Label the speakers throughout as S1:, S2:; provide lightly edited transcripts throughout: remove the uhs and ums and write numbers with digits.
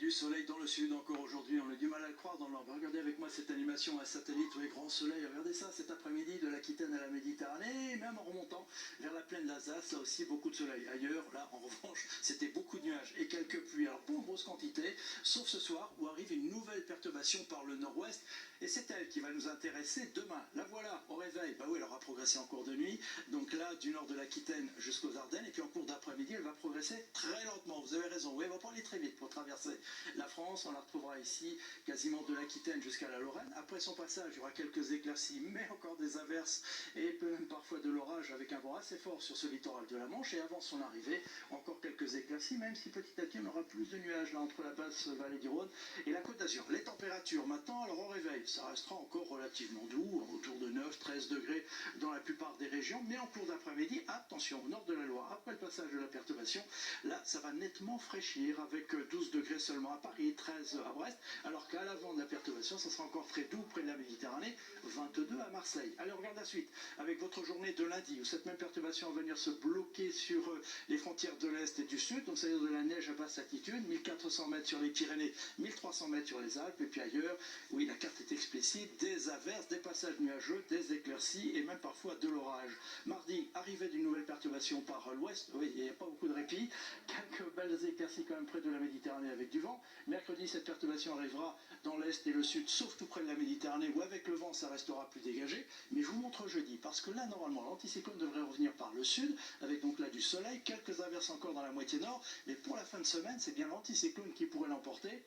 S1: Du soleil dans le sud encore aujourd'hui, on a du mal à le croire dans le nord. Regardez avec moi cette animation à satellite, oui, grand soleil, regardez ça cet après-midi de l'Aquitaine à la Méditerranée, et même en remontant vers la plaine d'Alsace, là aussi beaucoup de soleil. Ailleurs, là en revanche, c'était beaucoup de nuages et quelques pluies, alors pas en grosse quantité, sauf ce soir où arrive une nouvelle perturbation par le nord-ouest, et c'est elle qui va nous intéresser demain. La voilà au réveil, bah oui, elle aura progressé en cours de nuit, donc là du nord de l'Aquitaine jusqu'aux Ardennes, et puis en cours d'après-midi, elle va progresser très lentement, vous avez raison, oui, elle va pas aller très vite pour traverser la France. On la retrouvera ici quasiment de l'Aquitaine jusqu'à la Lorraine. Après son passage, il y aura quelques éclaircies, mais encore des averses et même parfois de l'orage avec un vent assez fort sur ce littoral de la Manche. Et avant son arrivée, encore quelques éclaircies, même si petit à petit on aura plus de nuages là entre la basse vallée du Rhône et la Côte d'Azur. Les températures maintenant, alors au réveil, ça restera encore relativement doux, autour de 9-13 degrés dans la plupart des régions, mais en cours d'après-midi, attention, au nord de la Loire, après le passage de la perturbation, là ça va nettement fraîchir avec 12 degrés seulement à Paris, 13 à Brest, alors qu'à l'avant de la perturbation, ça sera encore très doux près de la Méditerranée, 22 à Marseille. Allez, on regarde la suite avec votre journée de lundi, où cette même perturbation va venir se bloquer sur les frontières de l'Est et du Sud, donc c'est-à-dire de la neige à basse altitude, 1400 mètres sur les Pyrénées, 1300 mètres sur les Alpes, et puis ailleurs, oui, la carte est explicite, des averses, des passages nuageux, des éclaircies et même parfois de l'orage. Mardi, arrivée d'une nouvelle perturbation par l'ouest, oui, il n'y a pas beaucoup de répit, quelques belles éclaircies quand même près de la Méditerranée avec du vent. Mercredi, cette perturbation arrivera dans l'est et le sud, sauf tout près de la Méditerranée, où avec le vent, ça restera plus dégagé. Mais je vous montre jeudi, parce que là, normalement, l'anticyclone devrait revenir par le sud, avec donc là du soleil, quelques averses encore dans la moitié nord, mais pour la fin de semaine, c'est bien l'anticyclone qui pourrait l'emporter.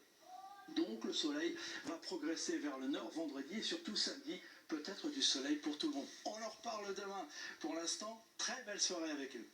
S1: Donc le soleil va progresser vers le nord vendredi et surtout samedi, peut-être du soleil pour tout le monde. On en reparle demain. Pour l'instant, très belle soirée avec eux.